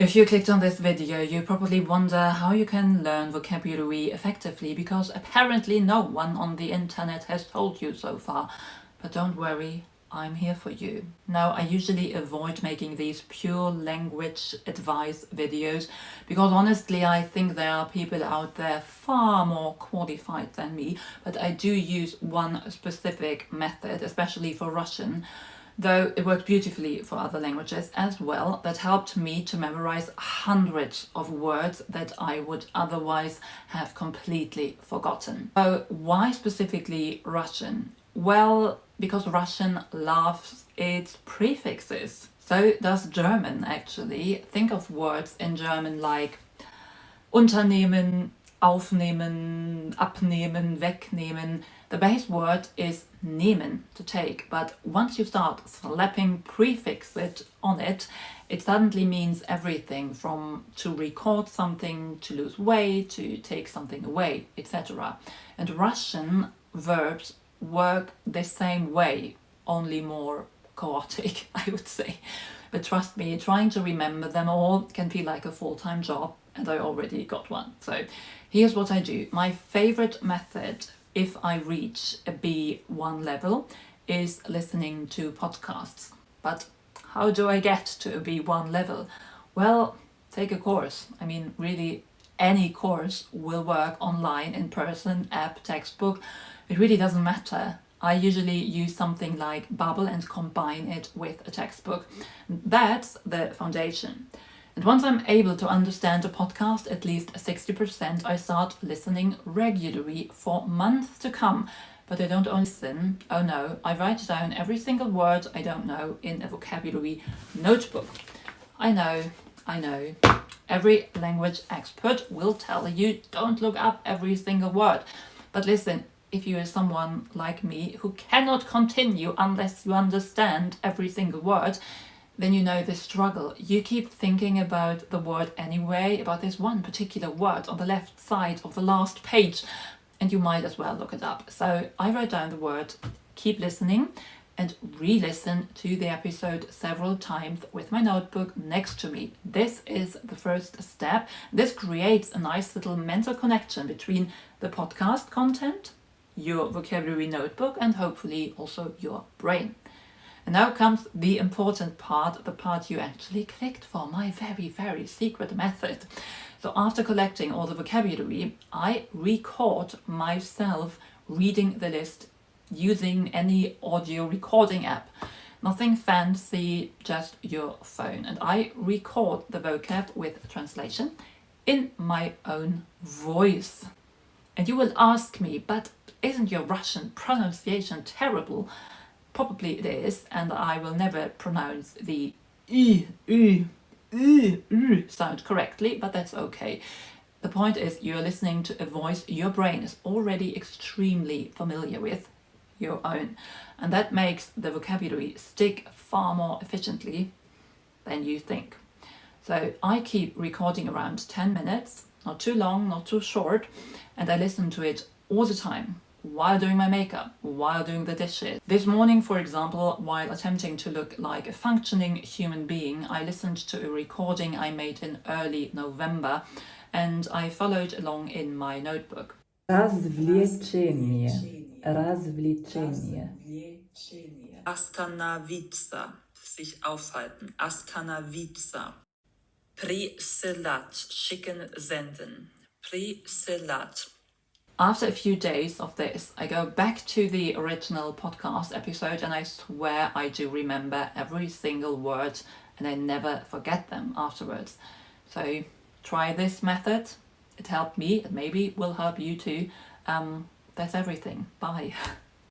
If you clicked on this video, you probably wonder how you can learn vocabulary effectively, because apparently no one on the internet has told you so far. But don't worry, I'm here for you. Now, I usually avoid making these pure language advice videos because honestly I think there are people out there far more qualified than me, but I do use one specific method, especially for Russian, though it works beautifully for other languages as well, that helped me to memorize hundreds of words that I would otherwise have completely forgotten. So why specifically Russian? Well, because Russian loves its prefixes. So does German actually. Think of words in German like unternehmen, aufnehmen, abnehmen, wegnehmen. The base word is nehmen, to take, but once you start slapping prefixes on it, it suddenly means everything from to record something, to lose weight, to take something away, etc. And Russian verbs work the same way, only more chaotic, I would say. But trust me, trying to remember them all can feel like a full-time job, and I already got one. So here's what I do. My favorite method if I reach a B1 level is listening to podcasts. But how do I get to a B1 level? Well, take a course. I mean, really, any course will work online, in person, app, textbook. It really doesn't matter. I usually use something like Babbel and combine it with a textbook. That's the foundation. And once I'm able to understand a podcast at least 60%, I start listening regularly for months to come. But I don't only listen, oh no, I write down every single word I don't know in a vocabulary notebook. I know. Every language expert will tell you don't look up every single word. But listen, if you are someone like me who cannot continue unless you understand every single word, then you know the struggle. You keep thinking about the word anyway, about this one particular word on the left side of the last page, and you might as well look it up. So I write down the word, keep listening, and re-listen to the episode several times with my notebook next to me. This is the first step. This creates a nice little mental connection between the podcast content, your vocabulary notebook, and hopefully also your brain. And now comes the important part, the part you actually clicked for, my very, very secret method. So after collecting all the vocabulary, I record myself reading the list using any audio recording app. Nothing fancy, just your phone. And I record the vocab with translation in my own voice. And you will ask me, but isn't your Russian pronunciation terrible? Probably it is, and I will never pronounce the sound correctly, but that's okay. The point is, you're listening to a voice your brain is already extremely familiar with, your own, and that makes the vocabulary stick far more efficiently than you think. So I keep recording around 10 minutes, not too long, not too short, and I listen to it all the time, while doing my makeup, while doing the dishes. This morning, for example, while attempting to look like a functioning human being, I listened to a recording I made in early November, and I followed along in my notebook. Развлечение. Остановиться. Sich aufhalten. Остановиться. Присылать. Schicken, senden. Присылать. After a few days of this, I go back to the original podcast episode, and I swear I do remember every single word, and I never forget them afterwards. So try this method. It helped me. It maybe will help you too. That's everything. Bye.